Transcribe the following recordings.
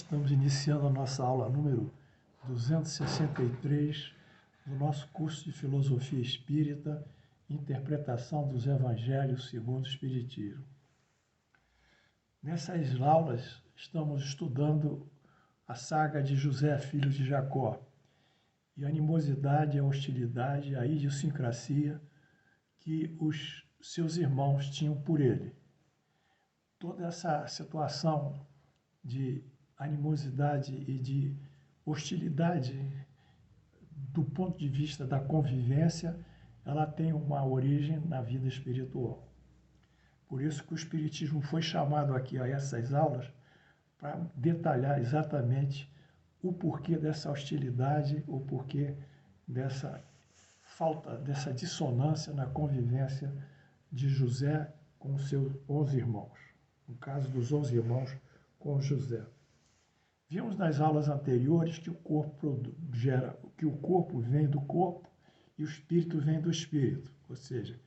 Estamos iniciando a nossa aula número 263 do nosso curso de Filosofia Espírita, Interpretação dos Evangelhos segundo o Espiritismo. Nessas aulas, estamos estudando a saga de José, filho de Jacó, e a animosidade, a hostilidade, a idiosincrasia que os seus irmãos tinham por ele. Toda essa situação de animosidade e de hostilidade do ponto de vista da convivência, ela tem uma origem na vida espiritual. Por isso que o Espiritismo foi chamado aqui a essas aulas para detalhar exatamente o porquê dessa hostilidade, o porquê dessa falta, dessa dissonância na convivência de José com os seus 11 irmãos. No caso dos 11 irmãos com José. Vimos nas aulas anteriores que o corpo vem do corpo e o espírito vem do espírito. Ou seja,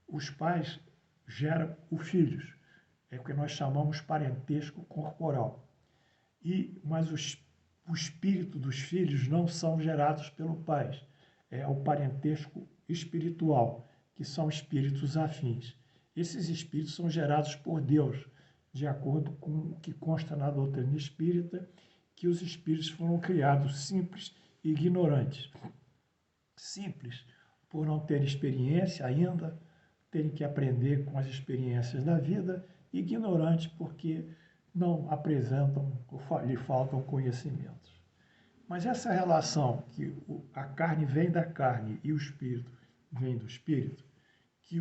os pais geram os filhos. É o que nós chamamos parentesco corporal. Mas o espírito dos filhos não são gerados pelo pai. É o parentesco espiritual, que são espíritos afins. Esses espíritos são gerados por Deus, de acordo com o que consta na doutrina espírita, que os espíritos foram criados simples e ignorantes. Simples, por não ter experiência ainda, terem que aprender com as experiências da vida, e ignorantes porque não apresentam, lhe faltam conhecimentos. Mas essa relação que a carne vem da carne e o espírito vem do espírito, que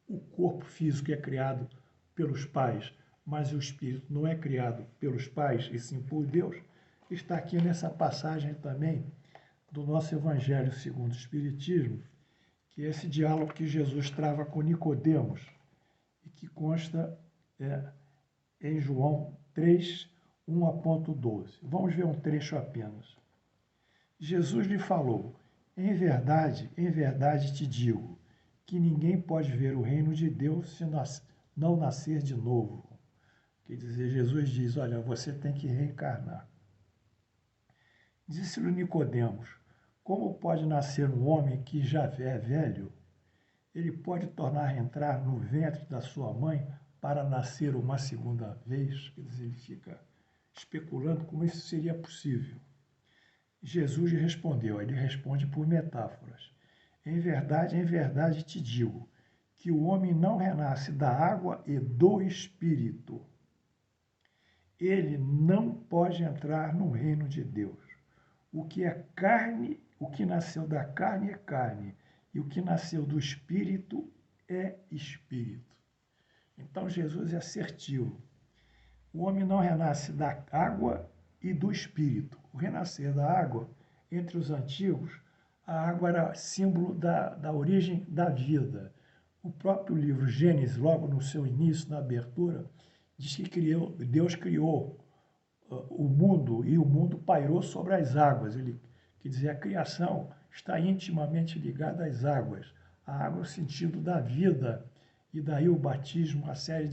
o corpo físico é criado pelos pais, mas o espírito não é criado pelos pais, e sim por Deus, está aqui nessa passagem também do nosso Evangelho segundo o Espiritismo, que é esse diálogo que Jesus trava com Nicodemos, e que consta em João 3, 1-12. Vamos ver um trecho apenas. Jesus lhe falou: em verdade te digo, que ninguém pode ver o reino de Deus se não nascer de novo. Quer dizer, Jesus diz, olha, você tem que reencarnar. Disse-lhe Nicodemos: como pode nascer um homem que já é velho? Ele pode tornar a entrar no ventre da sua mãe para nascer uma segunda vez? Quer dizer, ele fica especulando como isso seria possível. Jesus lhe respondeu, ele responde por metáforas. Em verdade te digo, que o homem não renasce da água e do Espírito. Ele não pode entrar no reino de Deus. O que é carne, o que nasceu da carne é carne, e o que nasceu do Espírito é Espírito. Então Jesus é assertivo. O homem não renasce da água e do Espírito. O renascer da água, entre os antigos, a água era símbolo da origem da vida. O próprio livro Gênesis, logo no seu início, na abertura, diz que Deus criou o mundo e o mundo pairou sobre as águas. Ele quer dizer, a criação está intimamente ligada às águas. A água é o sentido da vida, e daí o batismo, uma série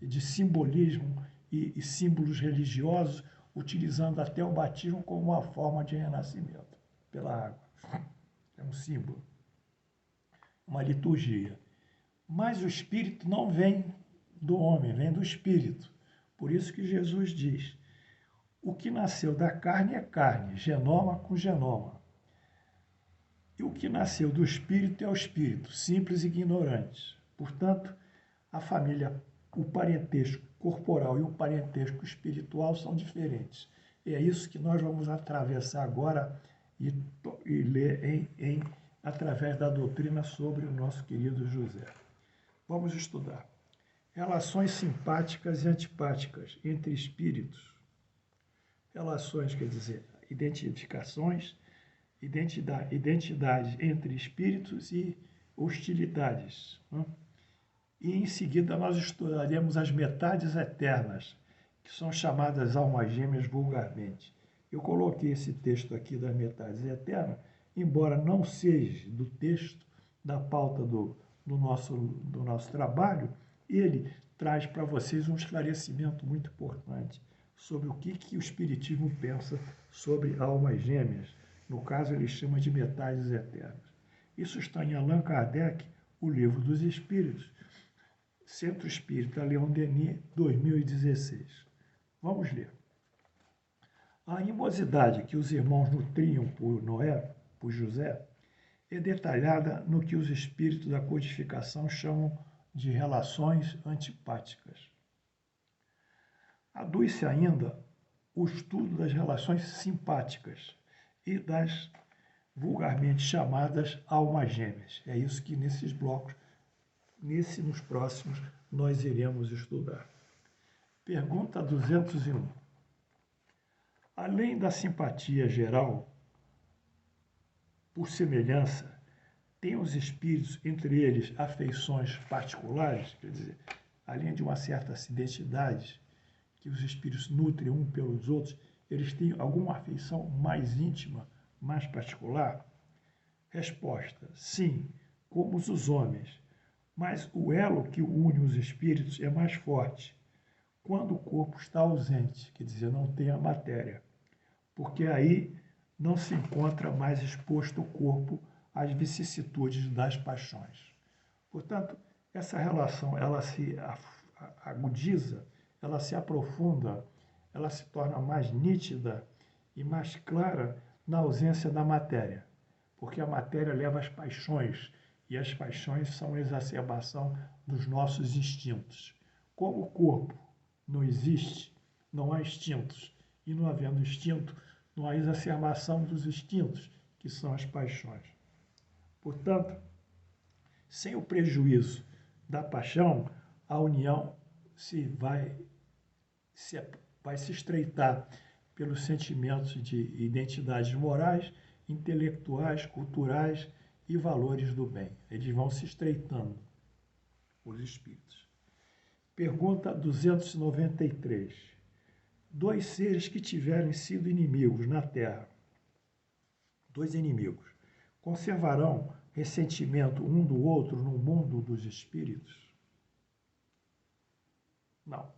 de simbolismo e símbolos religiosos, utilizando até o batismo como uma forma de renascimento pela água. É um símbolo, uma liturgia. Mas o Espírito não vem do homem, vem do Espírito. Por isso que Jesus diz, o que nasceu da carne é carne, genoma com genoma. E o que nasceu do Espírito é o Espírito, simples e ignorante. Portanto, a família, o parentesco corporal e o parentesco espiritual são diferentes. E é isso que nós vamos atravessar agora e ler através da doutrina sobre o nosso querido José. Vamos estudar. Relações simpáticas e antipáticas entre espíritos. Relações, quer dizer, identidades entre espíritos e hostilidades. E em seguida nós estudaremos as metades eternas, que são chamadas almas gêmeas vulgarmente. Eu coloquei esse texto aqui das metades eternas, embora não seja do texto, da pauta do nosso trabalho, ele traz para vocês um esclarecimento muito importante sobre o que o Espiritismo pensa sobre almas gêmeas. No caso, ele chama de metades eternas. Isso está em Allan Kardec, O Livro dos Espíritos, Centro Espírita Leon Denis, 2016. Vamos ler. A animosidade que os irmãos nutriam por Noé, por José, é detalhada no que os espíritos da codificação chamam de relações antipáticas. Aduz-se ainda o estudo das relações simpáticas e das vulgarmente chamadas almas gêmeas. É isso que nesses blocos, nos próximos, nós iremos estudar. Pergunta 201. Além da simpatia geral, por semelhança, tem os espíritos, entre eles, afeições particulares, quer dizer, além de uma certa identidade que os espíritos nutrem um pelos outros, eles têm alguma afeição mais íntima, mais particular? Resposta: sim, como os homens, mas o elo que une os espíritos é mais forte quando o corpo está ausente, quer dizer, não tem a matéria, porque aí não se encontra mais exposto o corpo às vicissitudes das paixões. Portanto, essa relação, ela se agudiza, ela se aprofunda, ela se torna mais nítida e mais clara na ausência da matéria, porque a matéria leva às paixões, e as paixões são a exacerbação dos nossos instintos. Como o corpo não existe, não há instintos, e não havendo instinto, não há exacerbação dos instintos, que são as paixões. Portanto, sem o prejuízo da paixão, a união vai se estreitar pelos sentimentos de identidades morais, intelectuais, culturais e valores do bem. Eles vão se estreitando, os espíritos. Pergunta 293. Dois seres que tiverem sido inimigos na Terra, dois inimigos, conservarão ressentimento um do outro no mundo dos espíritos? Não.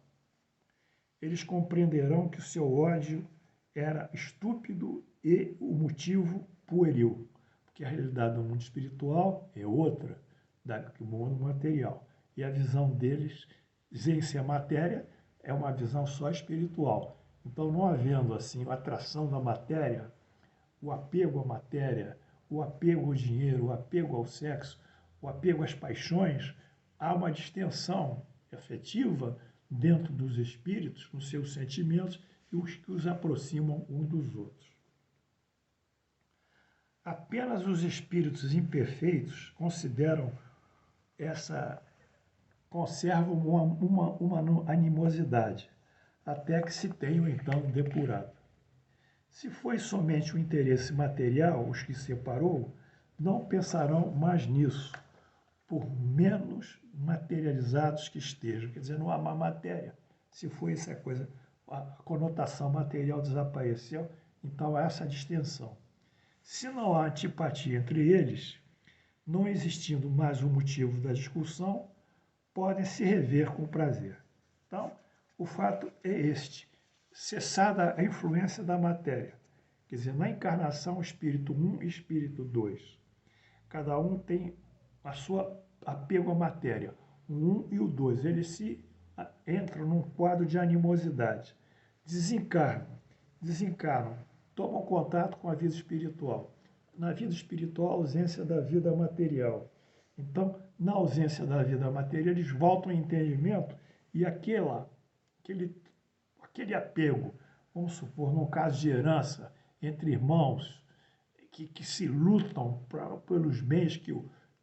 Eles compreenderão que o seu ódio era estúpido e o motivo pueril, porque a realidade do mundo espiritual é outra do mundo material. E a visão deles, sem ser matéria, é uma visão só espiritual. Então, não havendo assim a atração da matéria, o apego à matéria, o apego ao dinheiro, o apego ao sexo, o apego às paixões, há uma distensão afetiva dentro dos espíritos, nos seus sentimentos, e os que os aproximam uns dos outros. Apenas os espíritos imperfeitos conservam uma animosidade, até que se tenham então depurado. Se foi somente o interesse material os que separou, não pensarão mais nisso, por menos materializados que estejam. Quer dizer, não há má matéria. Se foi essa coisa, a conotação material desapareceu, então há essa distensão. Se não há antipatia entre eles, não existindo mais o motivo da discussão, podem se rever com prazer. Então, o fato é este: cessada a influência da matéria. Quer dizer, na encarnação, espírito 1 e espírito 2. Cada um tem a sua apego à matéria. O 1 e o 2, eles se entram num quadro de animosidade. Desencarnam, tomam contato com a vida espiritual. Na vida espiritual, a ausência da vida material. Então, na ausência da vida material, eles voltam ao entendimento e aquele apego, vamos supor, no caso de herança, entre irmãos que se lutam pelos bens que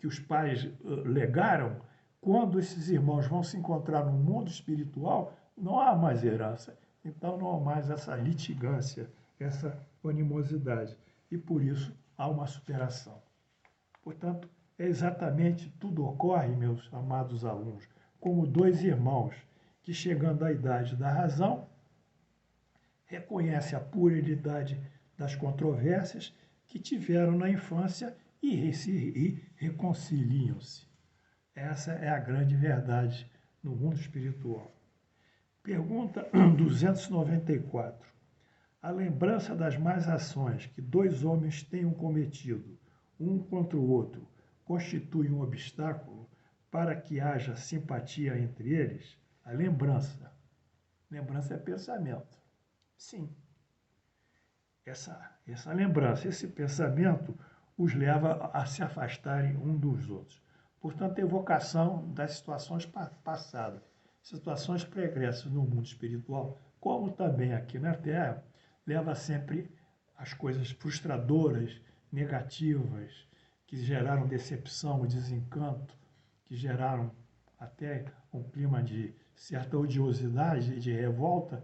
os pais legaram, quando esses irmãos vão se encontrar no mundo espiritual, não há mais herança. Então, não há mais essa litigância, essa animosidade. E, por isso, há uma superação. Portanto, tudo ocorre, meus amados alunos, como dois irmãos que, chegando à idade da razão, reconhecem a puerilidade das controvérsias que tiveram na infância e reconciliam-se. Essa é a grande verdade no mundo espiritual. Pergunta 294. A lembrança das más ações que dois homens tenham cometido, um contra o outro, constitui um obstáculo para que haja simpatia entre eles? A lembrança. Lembrança é pensamento. Sim. Essa lembrança, esse pensamento os leva a se afastarem um dos outros. Portanto, a evocação das situações passadas, situações pregressas no mundo espiritual, como também aqui na Terra, leva sempre às coisas frustradoras, negativas, que geraram decepção, desencanto, que geraram até um clima de certa odiosidade e de revolta.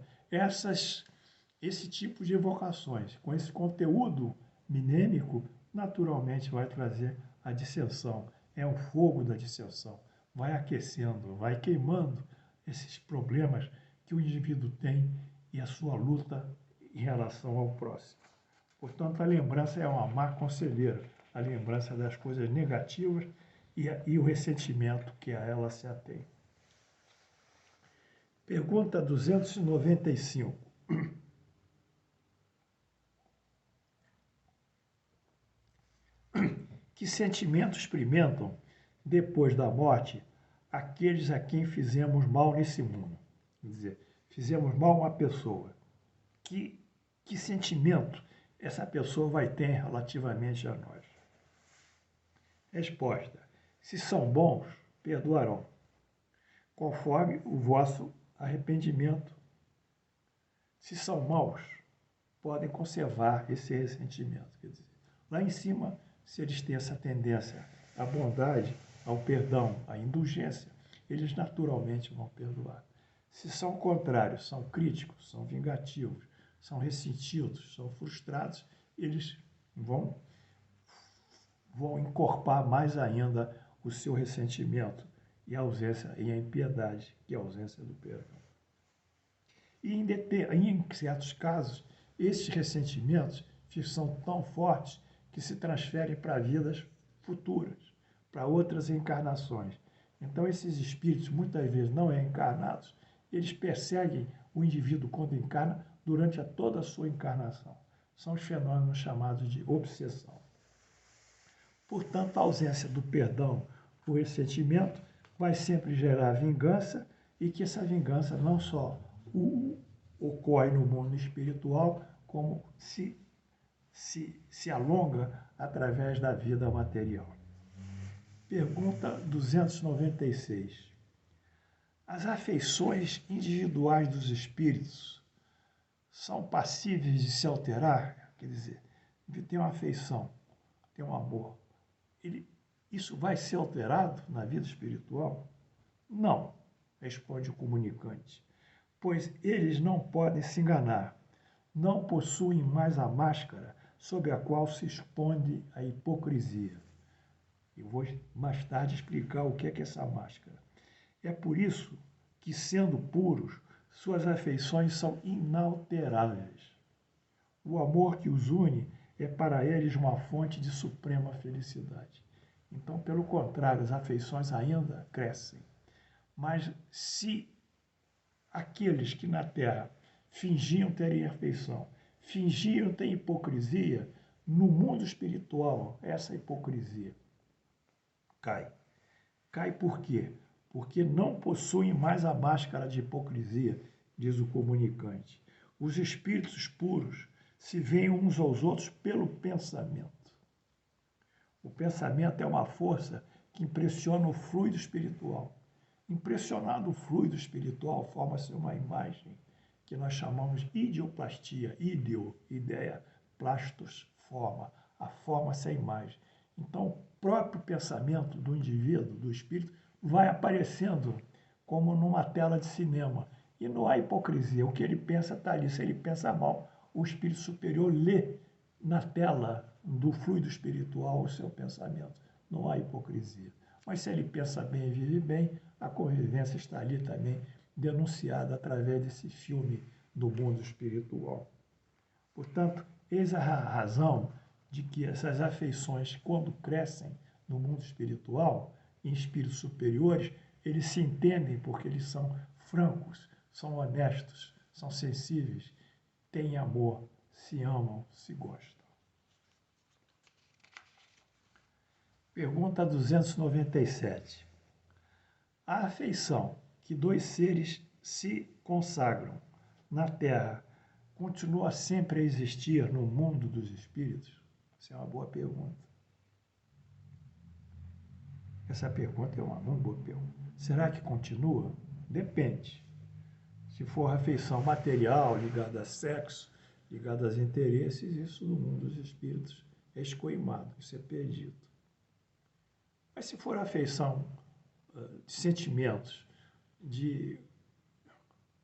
Esse tipo de evocações, com esse conteúdo minêmico, naturalmente vai trazer a dissensão. É o fogo da dissensão. Vai aquecendo, vai queimando esses problemas que o indivíduo tem e a sua luta em relação ao próximo. Portanto, a lembrança é uma má conselheira, a lembrança das coisas negativas e o ressentimento que a ela se atém. Pergunta 295. Que sentimento experimentam, depois da morte, aqueles a quem fizemos mal nesse mundo? Quer dizer, fizemos mal a uma pessoa. Que sentimento essa pessoa vai ter relativamente a nós? Resposta: se são bons, perdoarão, conforme o vosso arrependimento. Se são maus, podem conservar esse ressentimento. Quer dizer, lá em cima, se eles têm essa tendência à bondade, ao perdão, à indulgência, eles naturalmente vão perdoar. Se são contrários, são críticos, são vingativos, são ressentidos, são frustrados, eles vão encorpar mais ainda o seu ressentimento e a ausência e a impiedade, que é a ausência do perdão. E em certos casos, esses ressentimentos são tão fortes que se transferem para vidas futuras, para outras encarnações. Então, esses espíritos, muitas vezes não encarnados, eles perseguem o indivíduo quando encarna durante toda a sua encarnação. São os fenômenos chamados de obsessão. Portanto, a ausência do perdão, o ressentimento, vai sempre gerar vingança e que essa vingança não só ocorre no mundo espiritual, como se alonga através da vida material. Pergunta 296. As afeições individuais dos espíritos são passíveis de se alterar? Quer dizer, tem uma afeição, tem um amor. Isso vai ser alterado na vida espiritual? Não, responde o comunicante, pois eles não podem se enganar, não possuem mais a máscara sob a qual se esconde a hipocrisia. Eu vou mais tarde explicar o que é essa máscara. É por isso que, sendo puros, suas afeições são inalteráveis. O amor que os une é para eles uma fonte de suprema felicidade. Então, pelo contrário, as afeições ainda crescem. Mas se aqueles que na Terra fingiam terem afeição, fingiam ter hipocrisia, no mundo espiritual, essa hipocrisia cai. Cai por quê? Porque não possuem mais a máscara de hipocrisia, diz o comunicante. Os espíritos puros se veem uns aos outros pelo pensamento. O pensamento é uma força que impressiona o fluido espiritual. Impressionado o fluido espiritual, forma-se uma imagem que nós chamamos de ideoplastia. Ideo, ideia, plastos, forma. A forma-se a imagem. Então, o próprio pensamento do indivíduo, do espírito, vai aparecendo como numa tela de cinema. E não há hipocrisia. O que ele pensa está ali. Se ele pensa mal, o espírito superior lê na tela do fluido espiritual o seu pensamento. Não há hipocrisia. Mas se ele pensa bem e vive bem, a convivência está ali também denunciada através desse filme do mundo espiritual. Portanto, eis a razão de que essas afeições, quando crescem no mundo espiritual, em espíritos superiores, eles se entendem porque eles são francos, são honestos, são sensíveis, têm amor, se amam, se gostam. Pergunta 297. A afeição que dois seres se consagram na Terra continua sempre a existir no mundo dos espíritos? Essa é uma boa pergunta. Essa pergunta é uma muito boa pergunta. Será que continua? Depende. Se for afeição material, ligada a sexo, ligada a interesses, isso no mundo dos espíritos é escoimado, isso é perdido. Mas se for afeição de sentimentos, de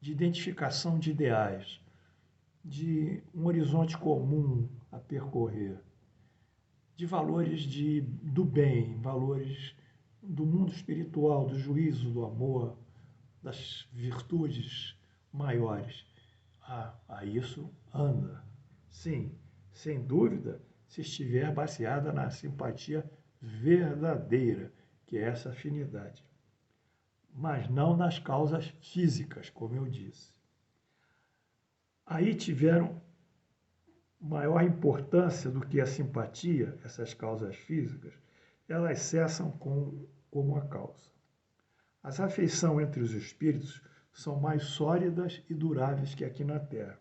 identificação de ideais, de um horizonte comum a percorrer, de valores do bem, valores do mundo espiritual, do juízo, do amor, das virtudes maiores. Isso anda. Sim, sem dúvida, se estiver baseada na simpatia verdadeira, que é essa afinidade. Mas não nas causas físicas, como eu disse. Aí tiveram maior importância do que a simpatia, essas causas físicas, elas cessam como a causa. As afeições entre os espíritos são mais sólidas e duráveis que aqui na Terra,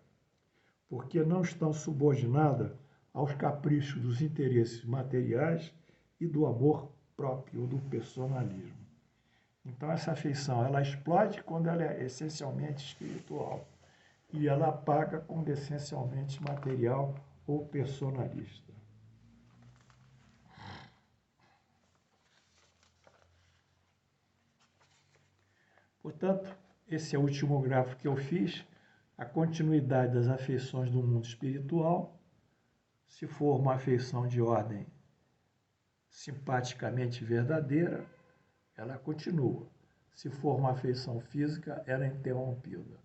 porque não estão subordinadas aos caprichos dos interesses materiais e do amor próprio, do personalismo. Então, essa afeição, ela explode quando ela é essencialmente espiritual e ela apaga quando é essencialmente material ou personalista. Portanto, esse é o último gráfico que eu fiz, a continuidade das afeições do mundo espiritual. Se for uma afeição de ordem simpaticamente verdadeira, ela continua. Se for uma afeição física, ela é interrompida.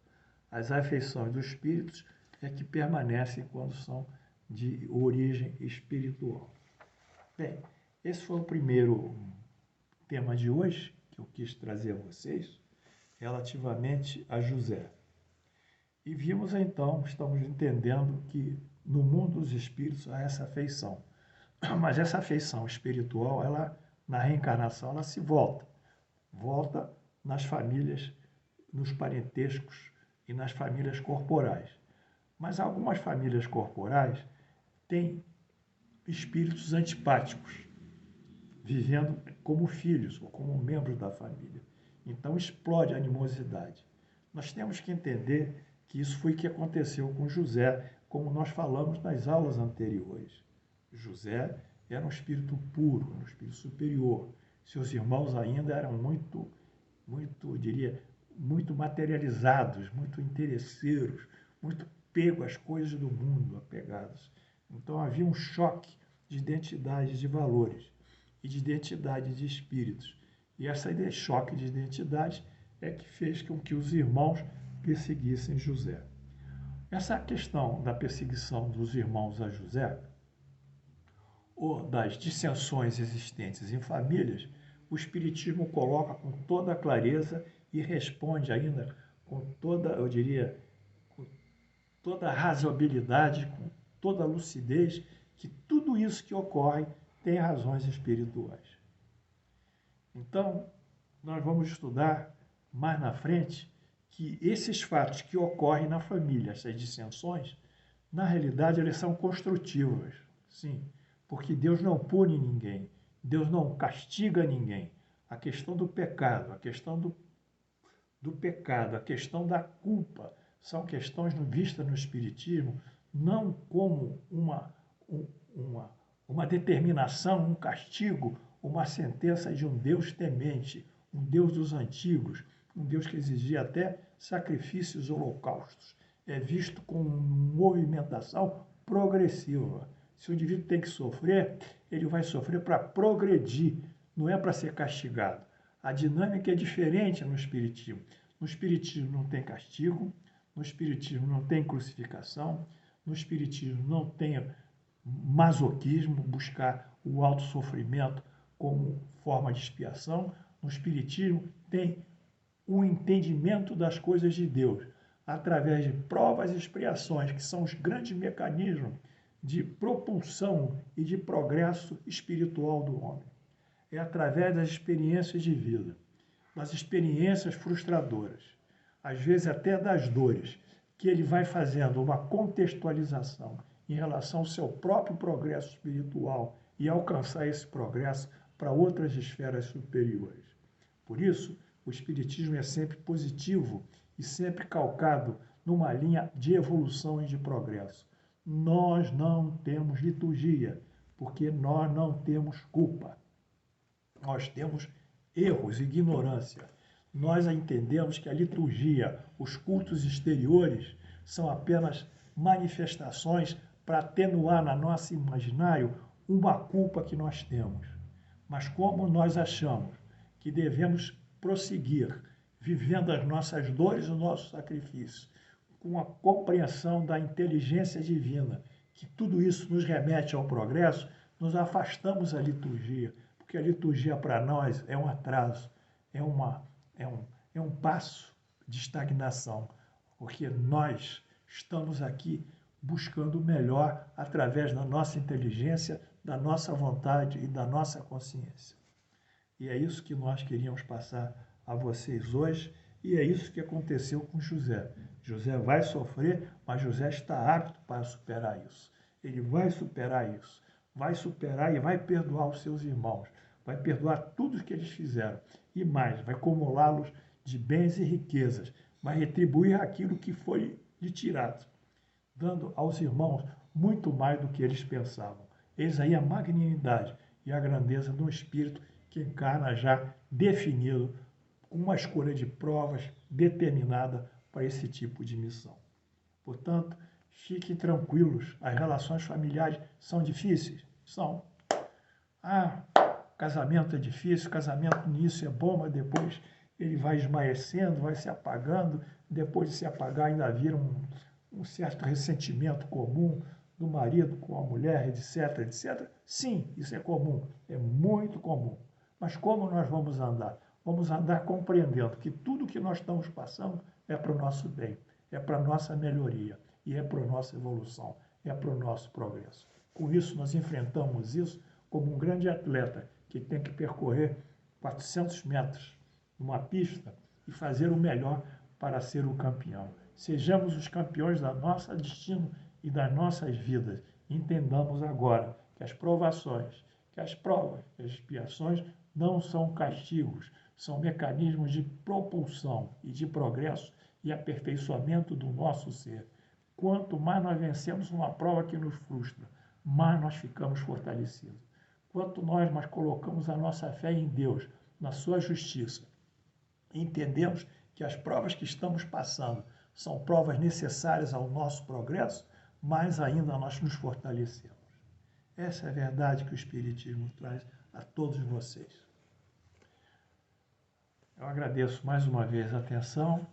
As afeições dos espíritos é que permanecem quando são de origem espiritual. Bem, esse foi o primeiro tema de hoje que eu quis trazer a vocês, relativamente a José. E vimos então, estamos entendendo que no mundo dos espíritos há essa afeição. Mas essa afeição espiritual, ela, na reencarnação, ela se volta nas famílias, nos parentescos e nas famílias corporais. Mas algumas famílias corporais têm espíritos antipáticos, vivendo como filhos ou como membros da família. Então explode a animosidade. Nós temos que entender que isso foi o que aconteceu com José, como nós falamos nas aulas anteriores. José era um espírito puro, um espírito superior. Seus irmãos ainda eram muito materializados, muito interesseiros, muito pego às coisas do mundo, apegados. Então havia um choque de identidades de valores e de identidade de espíritos. E esse choque de identidades é que fez com que os irmãos perseguissem José. Essa questão da perseguição dos irmãos a José, ou das dissensões existentes em famílias, o Espiritismo coloca com toda a clareza e responde ainda com toda, eu diria, com toda a razoabilidade, com toda a lucidez, que tudo isso que ocorre tem razões espirituais. Então, nós vamos estudar mais na frente que esses fatos que ocorrem na família, essas dissensões, na realidade eles são construtivas, sim, porque Deus não pune ninguém, Deus não castiga ninguém. A questão do pecado, a questão do pecado, a questão da culpa, são questões vistas no Espiritismo não como uma determinação, um castigo, uma sentença de um Deus temente, um Deus dos antigos, um Deus que exigia até sacrifícios holocaustos. É visto como movimentação progressiva. Se o indivíduo tem que sofrer, ele vai sofrer para progredir, não é para ser castigado. A dinâmica é diferente no Espiritismo. No Espiritismo não tem castigo, no Espiritismo não tem crucificação, no Espiritismo não tem masoquismo, buscar o autossofrimento como forma de expiação. No Espiritismo tem o entendimento das coisas de Deus, através de provas e expiações, que são os grandes mecanismos de propulsão e de progresso espiritual do homem. É através das experiências de vida, das experiências frustradoras, às vezes até das dores, que ele vai fazendo uma contextualização em relação ao seu próprio progresso espiritual e alcançar esse progresso para outras esferas superiores. Por isso, o Espiritismo é sempre positivo e sempre calcado numa linha de evolução e de progresso. Nós não temos liturgia, porque nós não temos culpa. Nós temos erros, ignorância. Nós entendemos que a liturgia, os cultos exteriores, são apenas manifestações para atenuar na nosso imaginário uma culpa que nós temos. Mas como nós achamos que devemos prosseguir vivendo as nossas dores e os nossos sacrifícios, com a compreensão da inteligência divina, que tudo isso nos remete ao progresso, nos afastamos da liturgia, porque a liturgia para nós é um atraso, é um passo de estagnação, porque nós estamos aqui buscando o melhor através da nossa inteligência, da nossa vontade e da nossa consciência. E é isso que nós queríamos passar a vocês hoje, e é isso que aconteceu com José. José vai sofrer, mas José está apto para superar isso. Ele vai superar isso. Vai superar e vai perdoar os seus irmãos. Vai perdoar tudo o que eles fizeram. E mais, vai acumulá-los de bens e riquezas. Vai retribuir aquilo que foi lhe tirado, dando aos irmãos muito mais do que eles pensavam. Eis aí a magnanimidade e a grandeza do Espírito que encarna já definido, com uma escolha de provas determinada para esse tipo de missão. Portanto, fiquem tranquilos, as relações familiares são difíceis? São. Casamento é difícil, casamento nisso é bom, mas depois ele vai esmaecendo, vai se apagando, depois de se apagar ainda vira um certo ressentimento comum do marido com a mulher, etc, etc. Sim, isso é comum, é muito comum. Mas como nós vamos andar? Vamos andar compreendendo que tudo que nós estamos passando é para o nosso bem, é para a nossa melhoria, e é para a nossa evolução, é para o nosso progresso. Com isso, nós enfrentamos isso como um grande atleta que tem que percorrer 400 metros numa pista e fazer o melhor para ser o campeão. Sejamos os campeões da nossa destino e das nossas vidas. Entendamos agora que as provações, que as provas, que as expiações não são castigos, são mecanismos de propulsão e de progresso e aperfeiçoamento do nosso ser. Quanto mais nós vencemos uma prova que nos frustra, mais nós ficamos fortalecidos. Quanto nós mais colocamos a nossa fé em Deus, na sua justiça, entendemos que as provas que estamos passando são provas necessárias ao nosso progresso, mais ainda nós nos fortalecemos. Essa é a verdade que o Espiritismo traz a todos vocês. Eu agradeço mais uma vez a atenção,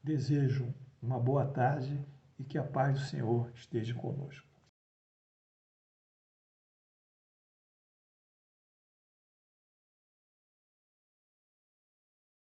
desejo uma boa tarde e que a paz do Senhor esteja conosco.